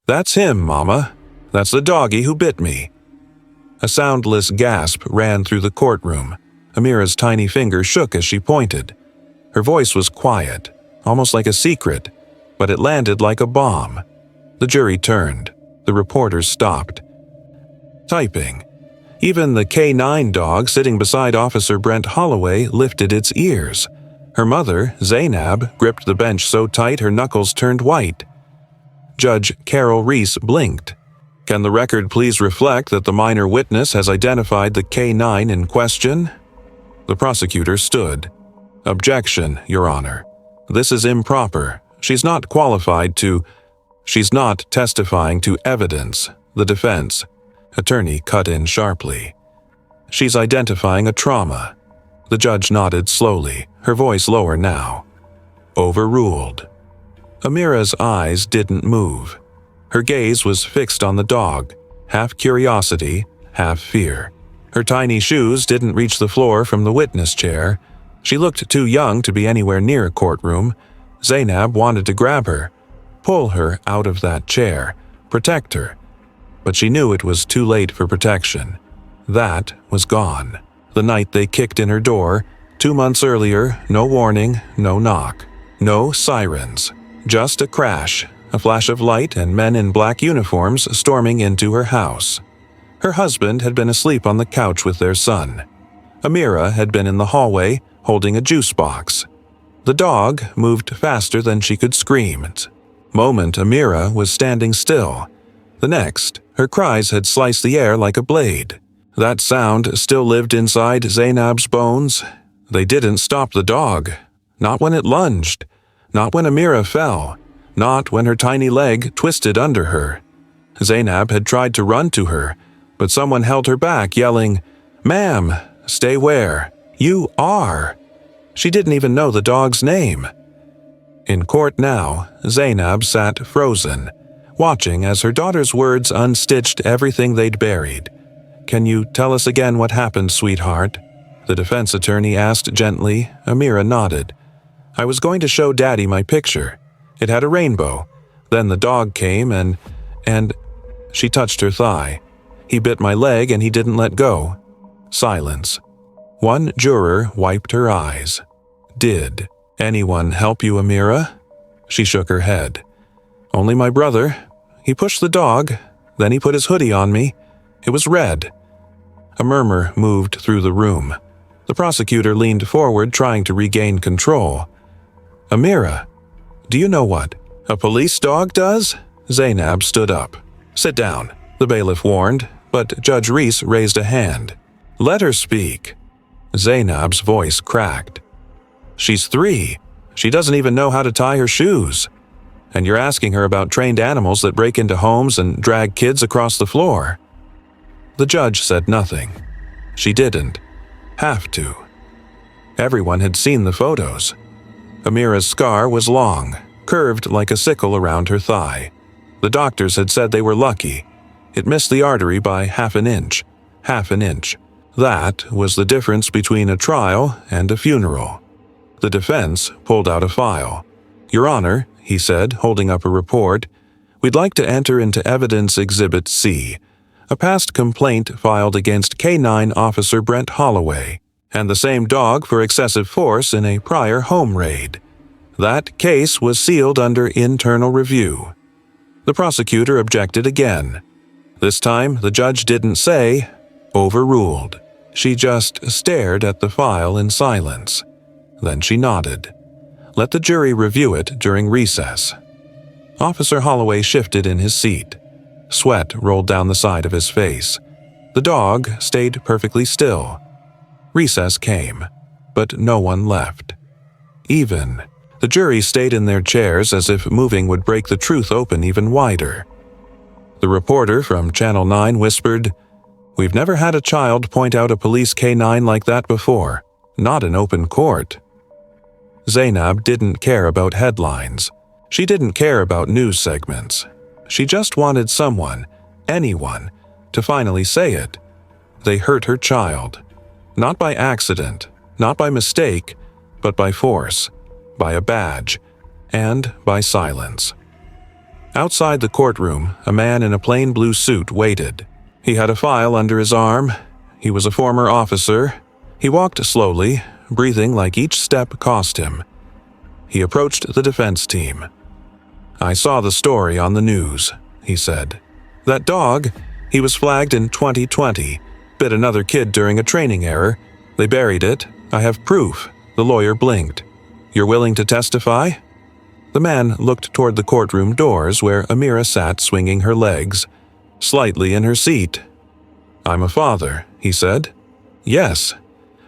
"That's him, Mama. That's the doggy who bit me." A soundless gasp ran through the courtroom. Amira's tiny finger shook as she pointed. Her voice was quiet, almost like a secret, but it landed like a bomb. The jury turned. The reporters stopped. Typing. Even the K9 dog sitting beside Officer Brent Holloway lifted its ears. Her mother, Zainab, gripped the bench so tight her knuckles turned white. Judge Carol Reese blinked. "Can the record please reflect that the minor witness has identified the K9 in question?" The prosecutor stood. "Objection, Your Honor. This is improper. She's not qualified to... She's not testifying to evidence." The defense attorney cut in sharply. "She's identifying a trauma." The judge nodded slowly, her voice lower now. Overruled. Amira's eyes didn't move. Her gaze was fixed on the dog, half curiosity, half fear. Her tiny shoes didn't reach the floor from the witness chair. She looked too young to be anywhere near a courtroom. Zainab wanted to grab her, pull her out of that chair, protect her. But she knew it was too late for protection. That was gone. The night they kicked in her door, 2 months earlier, no warning, no knock, no sirens. Just a crash, a flash of light, and men in black uniforms storming into her house. Her husband had been asleep on the couch with their son. Amira had been in the hallway, holding a juice box. The dog moved faster than she could scream. Moment Amira was standing still. The next, her cries had sliced the air like a blade. That sound still lived inside Zainab's bones. They didn't stop the dog. Not when it lunged. Not when Amira fell. Not when her tiny leg twisted under her. Zainab had tried to run to her, but someone held her back, yelling, "Ma'am, stay where you are." She didn't even know the dog's name. In court now, Zainab sat frozen, watching as her daughter's words unstitched everything they'd buried. "Can you tell us again what happened, sweetheart?" The defense attorney asked gently. Amira nodded. "I was going to show Daddy my picture. It had a rainbow. Then the dog came and... She touched her thigh. "He bit my leg and he didn't let go." Silence. One juror wiped her eyes. "Did anyone help you, Amira?" She shook her head. "Only my brother. He pushed the dog, then he put his hoodie on me. It was red." A murmur moved through the room. The prosecutor leaned forward, trying to regain control. "Amira, do you know what a police dog does?" Zainab stood up. "Sit down," the bailiff warned, but Judge Reese raised a hand. "Let her speak." Zainab's voice cracked. "She's 3. She doesn't even know how to tie her shoes. And you're asking her about trained animals that break into homes and drag kids across the floor." The judge said nothing. She didn't have to. Everyone had seen the photos. Amira's scar was long, curved like a sickle around her thigh. The doctors had said they were lucky. It missed the artery by half an inch. Half an inch. That was the difference between a trial and a funeral. The defense pulled out a file. "Your Honor," he said, holding up a report, "we'd like to enter into evidence Exhibit C, a past complaint filed against K9 Officer Brent Holloway, and the same dog for excessive force in a prior home raid. That case was sealed under internal review." The prosecutor objected again. This time, the judge didn't say, "Overruled." She just stared at the file in silence. Then she nodded. "Let the jury review it during recess." Officer Holloway shifted in his seat. Sweat rolled down the side of his face. The dog stayed perfectly still. Recess came, but no one left. Even. The jury stayed in their chairs as if moving would break the truth open even wider. The reporter from Channel 9 whispered, "We've never had a child point out a police K9 like that before. Not in open court." Zainab didn't care about headlines. She didn't care about news segments. She just wanted someone, anyone, to finally say it. They hurt her child. Not by accident, not by mistake, but by force, by a badge, and by silence. Outside the courtroom, a man in a plain blue suit waited. He had a file under his arm. He was a former officer. He walked slowly, breathing like each step cost him. He approached the defense team. "I saw the story on the news," he said. "That dog, he was flagged in 2020, bit another kid during a training error. They buried it. I have proof." The lawyer blinked. "You're willing to testify?" The man looked toward the courtroom doors where Amira sat swinging her legs, slightly in her seat. "I'm a father," he said. "Yes."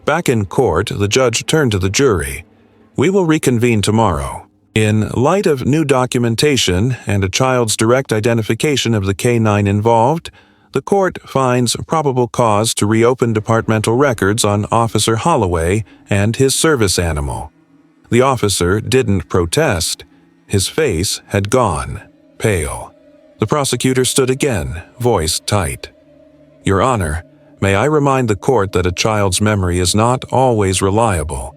Back in court, the judge turned to the jury. "We will reconvene tomorrow. In light of new documentation and a child's direct identification of the K-9 involved, the court finds probable cause to reopen departmental records on Officer Holloway and his service animal." The officer didn't protest. His face had gone, pale. The prosecutor stood again, voice tight. "Your Honor, may I remind the court that a child's memory is not always reliable."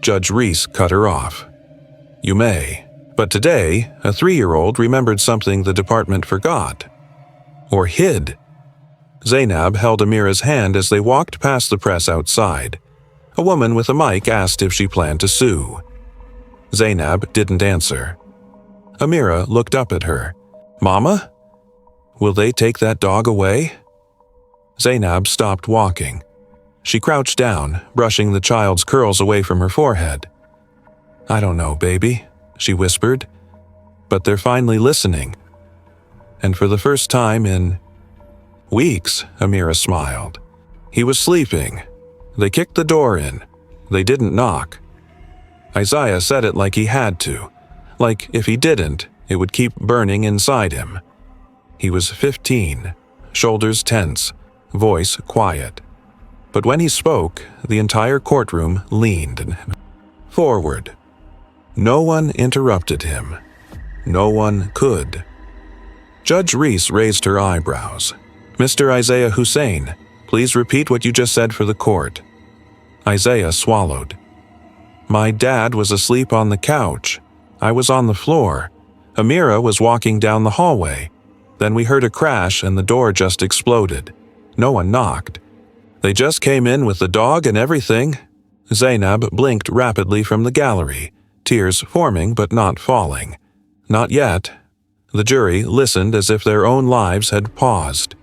Judge Reese cut her off. "You may, but today, a 3-year-old remembered something the department forgot. Or hid." Zainab held Amira's hand as they walked past the press outside. A woman with a mic asked if she planned to sue. Zainab didn't answer. Amira looked up at her. "Mama? Will they take that dog away?" Zainab stopped walking. She crouched down, brushing the child's curls away from her forehead. "I don't know, baby," she whispered. "But they're finally listening. And for the first time in weeks," Amira smiled. "He was sleeping. They kicked the door in. They didn't knock. Isaiah said it like he had to, like if he didn't, it would keep burning inside him. He was 15, shoulders tense, voice quiet. But when he spoke, the entire courtroom leaned forward. No one interrupted him. No one could. Judge Reese raised her eyebrows. "Mr. Isaiah Hussein, please repeat what you just said for the court." Isaiah swallowed. "My dad was asleep on the couch. I was on the floor. Amira was walking down the hallway. Then we heard a crash and the door just exploded. No one knocked. They just came in with the dog and everything." Zainab blinked rapidly from the gallery, tears forming but not falling. Not yet. The jury listened as if their own lives had paused.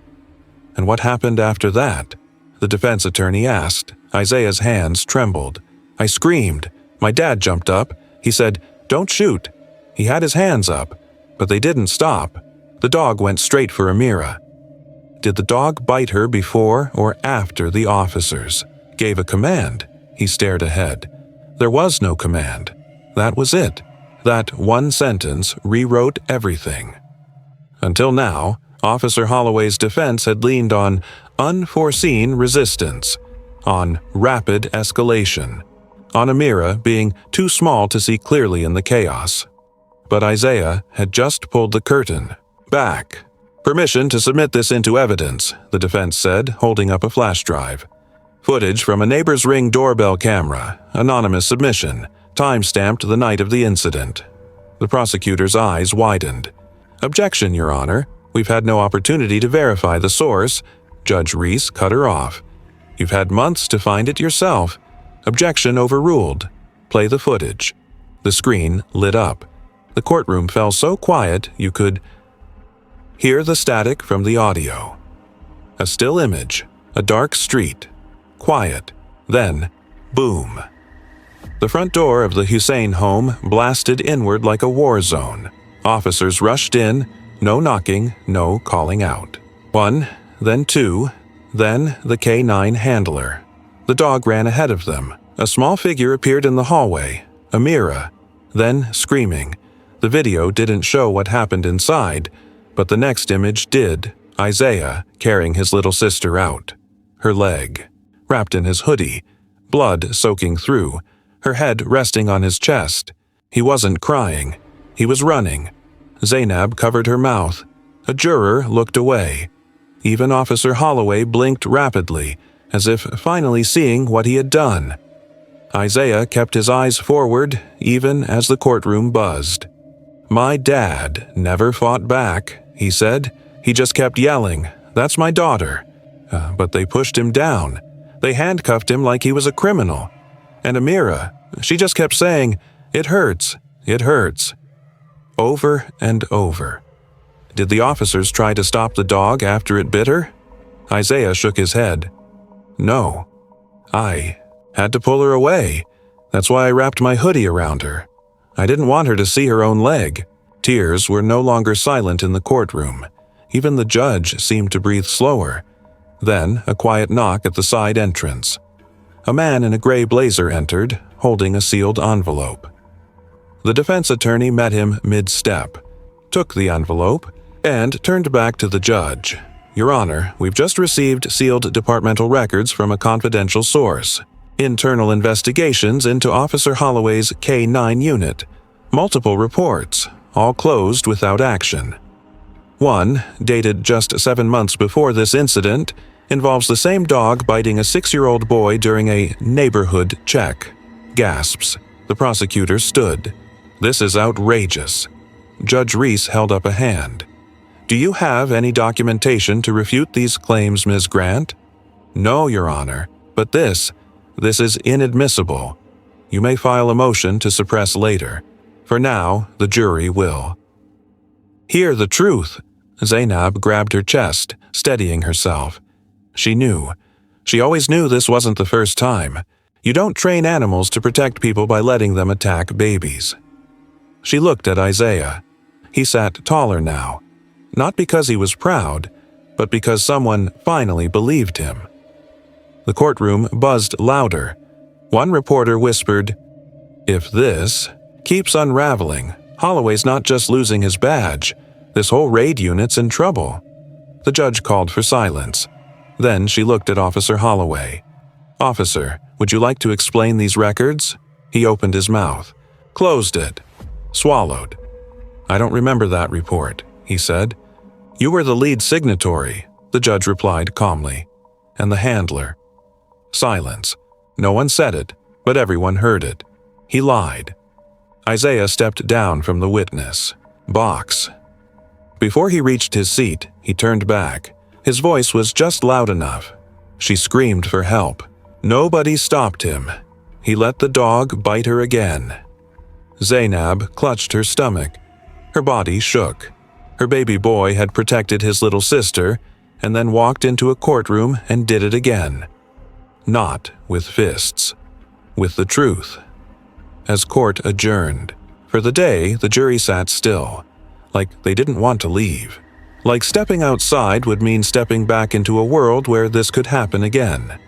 "And what happened after that?" the defense attorney asked. Isaiah's hands trembled. "I screamed. My dad jumped up. He said, 'Don't shoot.' He had his hands up, but they didn't stop. The dog went straight for Amira." "Did the dog bite her before or after the officers gave a command?" He stared ahead. There was no command. That was it. That one sentence rewrote everything. Until now, Officer Holloway's defense had leaned on unforeseen resistance, on rapid escalation, on Amira being too small to see clearly in the chaos. But Isaiah had just pulled the curtain back. "Permission to submit this into evidence," the defense said, holding up a flash drive. "Footage from a neighbor's Ring doorbell camera, anonymous submission, time-stamped the night of the incident." The prosecutor's eyes widened. "Objection, Your Honor. We've had no opportunity to verify the source." Judge Reese cut her off. "You've had months to find it yourself. Objection overruled. Play the footage." The screen lit up. The courtroom fell so quiet you could hear the static from the audio. A still image, a dark street, quiet, then boom. The front door of the Hussein home blasted inward like a war zone. Officers rushed in, no knocking, no calling out. One, then two, then the K-9 handler. The dog ran ahead of them. A small figure appeared in the hallway, Amira, then screaming. The video didn't show what happened inside, but the next image did. Isaiah carrying his little sister out. Her leg, wrapped in his hoodie, blood soaking through, her head resting on his chest. He wasn't crying. He was running. Zainab covered her mouth. A juror looked away. Even Officer Holloway blinked rapidly, as if finally seeing what he had done. Isaiah kept his eyes forward, even as the courtroom buzzed. "My dad never fought back," he said. "He just kept yelling, 'That's my daughter.' But they pushed him down. They handcuffed him like he was a criminal. And Amira, she just kept saying, 'It hurts, it hurts.'" Over and over. Did the officers try to stop the dog after it bit her? Isaiah shook his head. "No. I had to pull her away. That's why I wrapped my hoodie around her. I didn't want her to see her own leg." Tears were no longer silent in the courtroom. Even the judge seemed to breathe slower. Then a quiet knock at the side entrance. A man in a gray blazer entered, holding a sealed envelope. The defense attorney met him mid-step, took the envelope, and turned back to the judge. "Your Honor, we've just received sealed departmental records from a confidential source. Internal investigations into Officer Holloway's K-9 unit. Multiple reports, all closed without action. One, dated just 7 months before this incident, involves the same dog biting a 6-year-old boy during a neighborhood check." Gasps. The prosecutor stood. "This is outrageous." Judge Reese held up a hand. "Do you have any documentation to refute these claims, Ms. Grant?" "No, Your Honor, but this is inadmissible. You may file a motion to suppress later. For now, the jury will." "Hear the truth." Zainab grabbed her chest, steadying herself. She knew. She always knew this wasn't the first time. You don't train animals to protect people by letting them attack babies. She looked at Isaiah. He sat taller now. Not because he was proud, but because someone finally believed him. The courtroom buzzed louder. One reporter whispered, "If this keeps unraveling, Holloway's not just losing his badge. This whole raid unit's in trouble." The judge called for silence. Then she looked at Officer Holloway. "Officer, would you like to explain these records?" He opened his mouth, closed it, swallowed. "I don't remember that report," he said. "You were the lead signatory," the judge replied calmly. "And the handler." Silence. No one said it, but everyone heard it. He lied. Isaiah stepped down from the witness box. Before he reached his seat, he turned back. His voice was just loud enough. She screamed for help. Nobody stopped him. He let the dog bite her again. Zainab clutched her stomach. Her body shook. Her baby boy had protected his little sister and then walked into a courtroom and did it again. Not with fists. With the truth. As court adjourned. For the day, the jury sat still, like they didn't want to leave. Like stepping outside would mean stepping back into a world where this could happen again.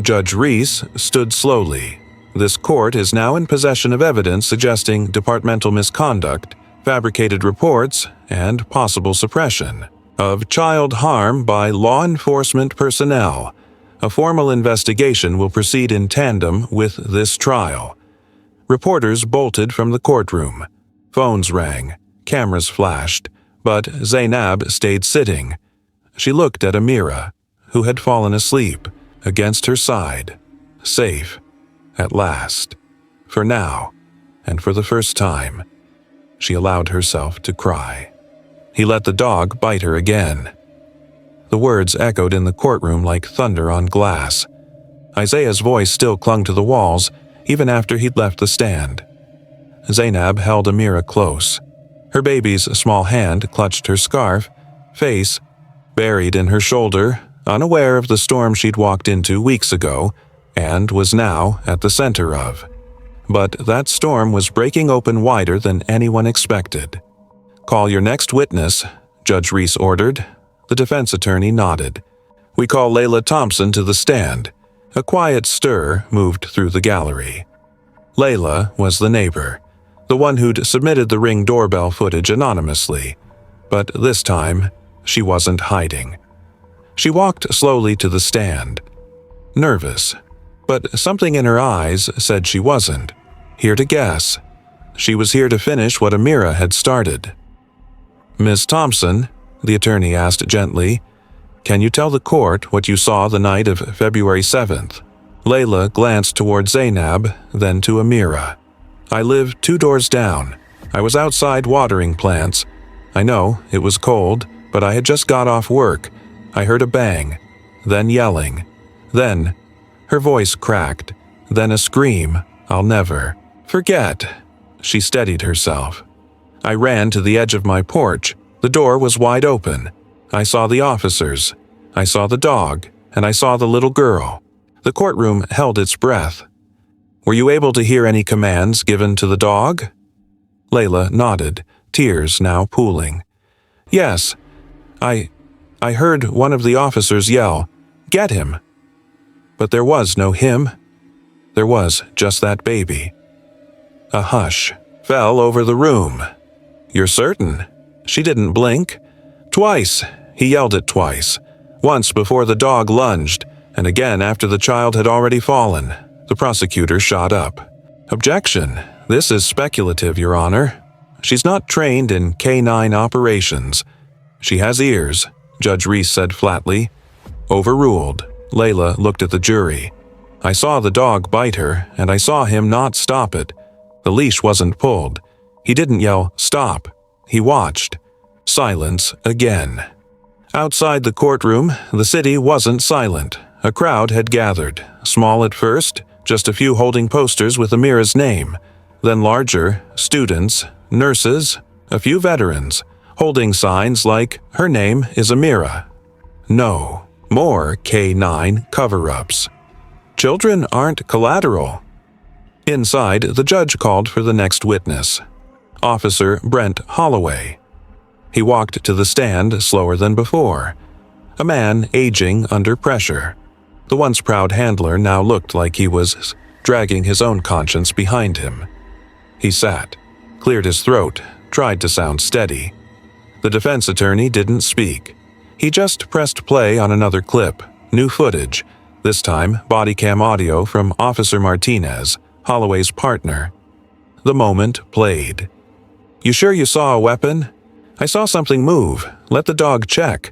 Judge Reese stood slowly. This court is now in possession of evidence suggesting departmental misconduct, fabricated reports, and possible suppression of child harm by law enforcement personnel. A formal investigation will proceed in tandem with this trial. Reporters bolted from the courtroom. Phones rang. Cameras flashed. But Zainab stayed sitting. She looked at Amira, who had fallen asleep, against her side. Safe. At last. For now, and for the first time. She allowed herself to cry. He let the dog bite her again. The words echoed in the courtroom like thunder on glass. Isaiah's voice still clung to the walls, even after he'd left the stand. Zainab held Amira close. Her baby's small hand clutched her scarf, face buried in her shoulder, unaware of the storm she'd walked into weeks ago and was now at the center of. But that storm was breaking open wider than anyone expected. "Call your next witness," Judge Reese ordered. The defense attorney nodded. "We call Layla Thompson to the stand." A quiet stir moved through the gallery. Layla was the neighbor, the one who'd submitted the Ring doorbell footage anonymously. But this time, she wasn't hiding. She walked slowly to the stand. Nervous, but something in her eyes said she wasn't. Here to guess. She was here to finish what Amira had started. "Miss Thompson," the attorney asked gently, "can you tell the court what you saw the night of February 7th? Layla glanced toward Zainab, then to Amira. "I live 2 doors down. I was outside watering plants. I know, it was cold, but I had just got off work. I heard a bang, then yelling. Then, her voice cracked, then a scream I'll never forget. She steadied herself. I ran to the edge of my porch. The door was wide open. I saw the officers. I saw the dog, and I saw the little girl. The courtroom held its breath. Were you able to hear any commands given to the dog? Layla nodded, tears now pooling. Yes, I heard one of the officers yell, "Get him!" But there was no him. There was just that baby. A hush fell over the room. You're certain? She didn't blink. Twice. He yelled it twice. Once before the dog lunged, and again after the child had already fallen. The prosecutor shot up. Objection. This is speculative, Your Honor. She's not trained in canine operations. She has ears, Judge Reese said flatly. Overruled. Layla looked at the jury. I saw the dog bite her, and I saw him not stop it. The leash wasn't pulled. He didn't yell, "Stop." He watched. Silence again. Outside the courtroom, the city wasn't silent. A crowd had gathered, small at first, just a few holding posters with Amira's name. Then larger, students, nurses, a few veterans, holding signs like, "Her name is Amira." No, more K9 cover-ups. Children aren't collateral. Inside, the judge called for the next witness. Officer Brent Holloway. He walked to the stand slower than before. A man aging under pressure. The once proud handler now looked like he was dragging his own conscience behind him. He sat, cleared his throat, tried to sound steady. The defense attorney didn't speak. He just pressed play on another clip, new footage, this time body cam audio from Officer Martinez, Holloway's partner. The moment played. You sure you saw a weapon? I saw something move. Let the dog check.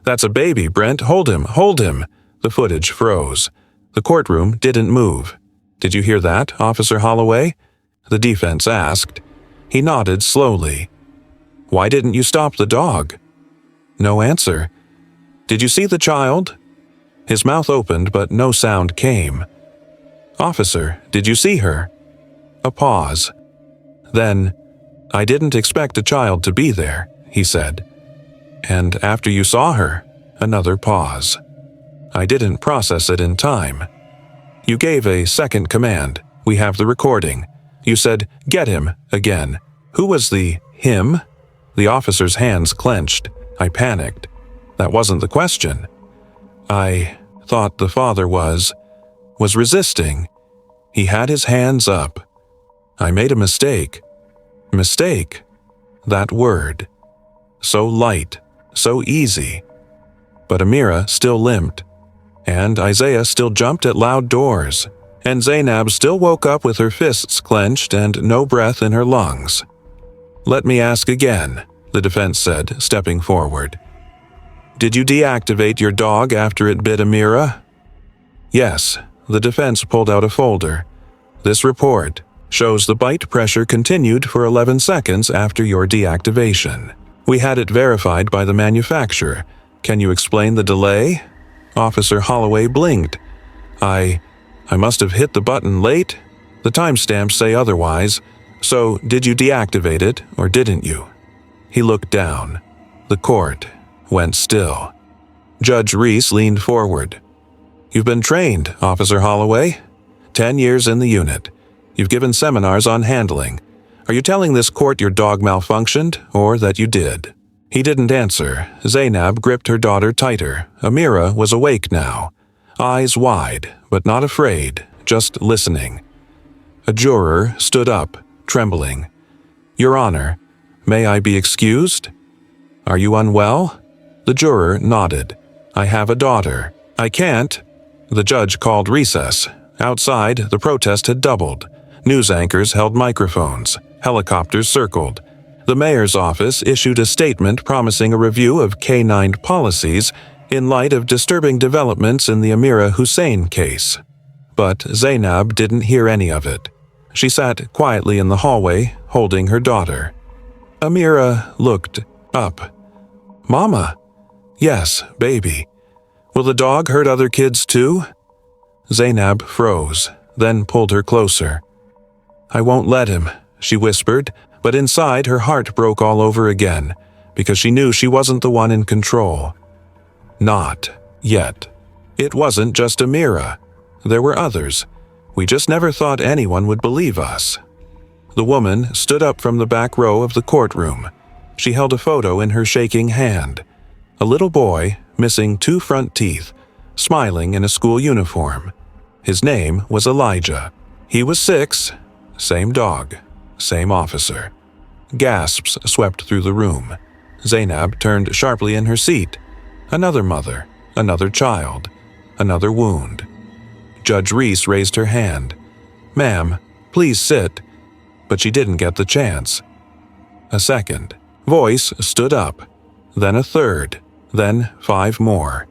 That's a baby, Brent. Hold him, hold him. The footage froze. The courtroom didn't move. Did you hear that, Officer Holloway? The defense asked. He nodded slowly. Why didn't you stop the dog? No answer. Did you see the child? His mouth opened, but no sound came. Officer, did you see her? A pause. Then, I didn't expect a child to be there, he said. And after you saw her, another pause. I didn't process it in time. You gave a second command. We have the recording. You said, "Get him," again. Who was the him? The officer's hands clenched. I panicked. That wasn't the question. I thought the father was resisting. He had his hands up. I made a mistake. Mistake. That word. So light, so easy. But Amira still limped. And Isaiah still jumped at loud doors. And Zainab still woke up with her fists clenched and no breath in her lungs. Let me ask again, the defense said, stepping forward. Did you deactivate your dog after it bit Amira? Yes, the defense pulled out a folder. This report shows the bite pressure continued for 11 seconds after your deactivation. We had it verified by the manufacturer. Can you explain the delay? Officer Holloway blinked. I must have hit the button late. The timestamps say otherwise. So, did you deactivate it, or didn't you? He looked down. The court went still. Judge Reese leaned forward. You've been trained, Officer Holloway. 10 years in the unit. You've given seminars on handling. Are you telling this court your dog malfunctioned, or that you did? He didn't answer. Zainab gripped her daughter tighter. Amira was awake now. Eyes wide, but not afraid, just listening. A juror stood up, trembling. Your Honor, may I be excused? Are you unwell? The juror nodded. I have a daughter. I can't. The judge called recess. Outside, the protest had doubled. News anchors held microphones. Helicopters circled. The mayor's office issued a statement promising a review of K9 policies in light of disturbing developments in the Amira Hussein case. But Zainab didn't hear any of it. She sat quietly in the hallway, holding her daughter. Amira looked up. "Mama." "Yes, baby. Will the dog hurt other kids too?" Zainab froze, then pulled her closer. "I won't let him," she whispered, but inside her heart broke all over again, because she knew she wasn't the one in control. Not yet. It wasn't just Amira. There were others. We just never thought anyone would believe us. The woman stood up from the back row of the courtroom. She held a photo in her shaking hand. A little boy, missing 2 front teeth, smiling in a school uniform. His name was Elijah. He was 6, same dog, same officer. Gasps swept through the room. Zainab turned sharply in her seat. Another mother, another child, another wound. Judge Reese raised her hand. "Ma'am, please sit." But she didn't get the chance. A second voice stood up, then a third, then 5 more.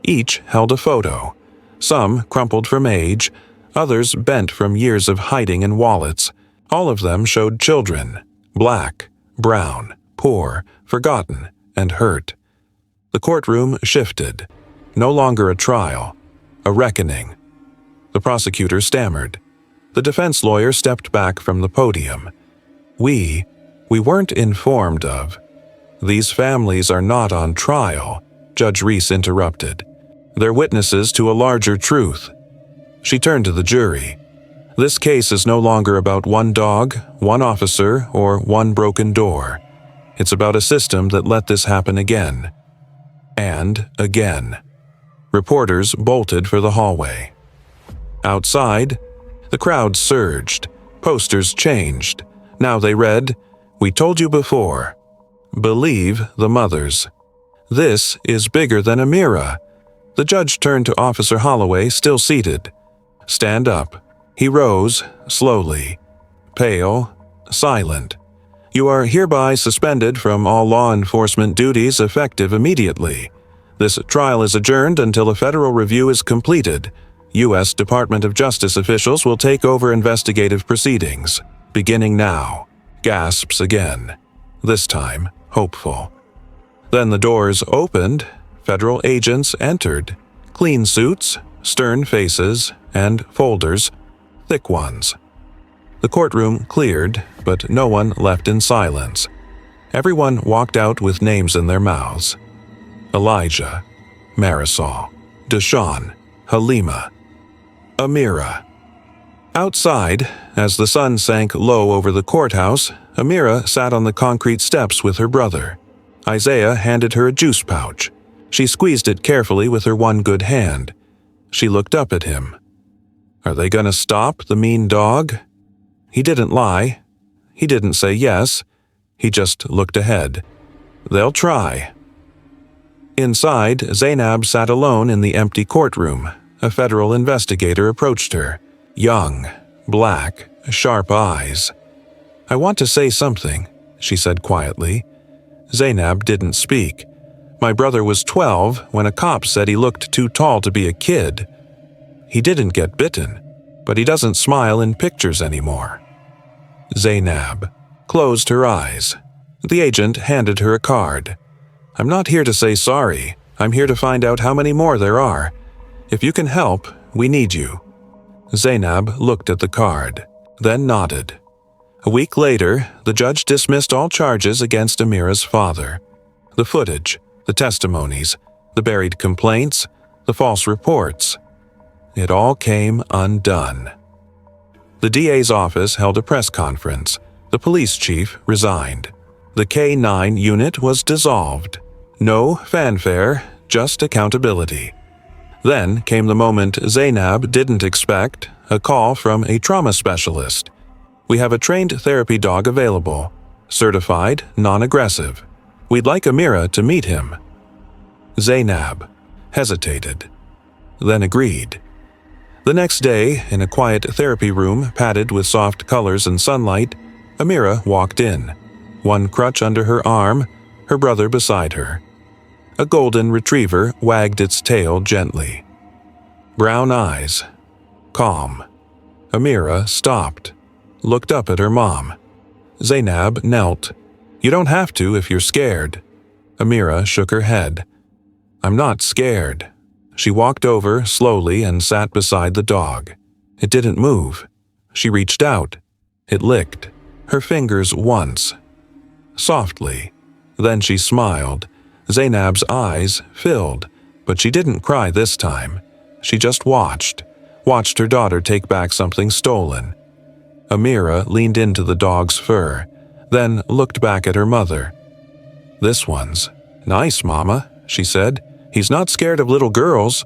Each held a photo. Some crumpled from age, others bent from years of hiding in wallets. All of them showed children, black, brown, poor, forgotten, and hurt. The courtroom shifted. No longer a trial, a reckoning. The prosecutor stammered. The defense lawyer stepped back from the podium. We weren't informed of." "These families are not on trial," Judge Reese interrupted. "They're witnesses to a larger truth." She turned to the jury. "This case is no longer about one dog, one officer, or one broken door. It's about a system that let this happen again. And again." Reporters bolted for the hallway. Outside, the crowd surged. Posters changed. Now they read, "We told you before. Believe the mothers. This is bigger than Amira." The judge turned to Officer Holloway, still seated. "Stand up." He rose, slowly. Pale, silent. "You are hereby suspended from all law enforcement duties effective immediately. This trial is adjourned until a federal review is completed. U.S. Department of Justice officials will take over investigative proceedings. Beginning now." Gasps again. This time, hopeful. Then the doors opened. Federal agents entered. Clean suits, stern faces, and folders, thick ones. The courtroom cleared, but no one left in silence. Everyone walked out with names in their mouths. Elijah, Marisol, Deshawn, Halima, Amira. Outside, as the sun sank low over the courthouse, Amira sat on the concrete steps with her brother. Isaiah handed her a juice pouch. She squeezed it carefully with her one good hand. She looked up at him. Are they going to stop the mean dog? He didn't lie. He didn't say yes. He just looked ahead. They'll try. Inside, Zainab sat alone in the empty courtroom. A federal investigator approached her. Young, black, sharp eyes. I want to say something, she said quietly. Zainab didn't speak. My brother was 12 when a cop said he looked too tall to be a kid. He didn't get bitten, but he doesn't smile in pictures anymore. Zainab closed her eyes. The agent handed her a card. I'm not here to say sorry. I'm here to find out how many more there are. If you can help, we need you. Zainab looked at the card, then nodded. A week later, the judge dismissed all charges against Amira's father. The footage, the testimonies, the buried complaints, the false reports. It all came undone. The DA's office held a press conference. The police chief resigned. The K-9 unit was dissolved. No fanfare, just accountability. Then came the moment Zainab didn't expect, a call from a trauma specialist. We have a trained therapy dog available, certified, non-aggressive. We'd like Amira to meet him. Zainab hesitated, then agreed. The next day, in a quiet therapy room padded with soft colors and sunlight, Amira walked in, one crutch under her arm, her brother beside her. A golden retriever wagged its tail gently. Brown eyes. Calm. Amira stopped, looked up at her mom. Zainab knelt. "You don't have to if you're scared." Amira shook her head. "I'm not scared." She walked over slowly and sat beside the dog. It didn't move. She reached out. It licked her fingers once, softly. Then she smiled. Zainab's eyes filled, but she didn't cry this time. She just watched her daughter take back something stolen. Amira leaned into the dog's fur, then looked back at her mother. "This one's nice, Mama," she said. "He's not scared of little girls."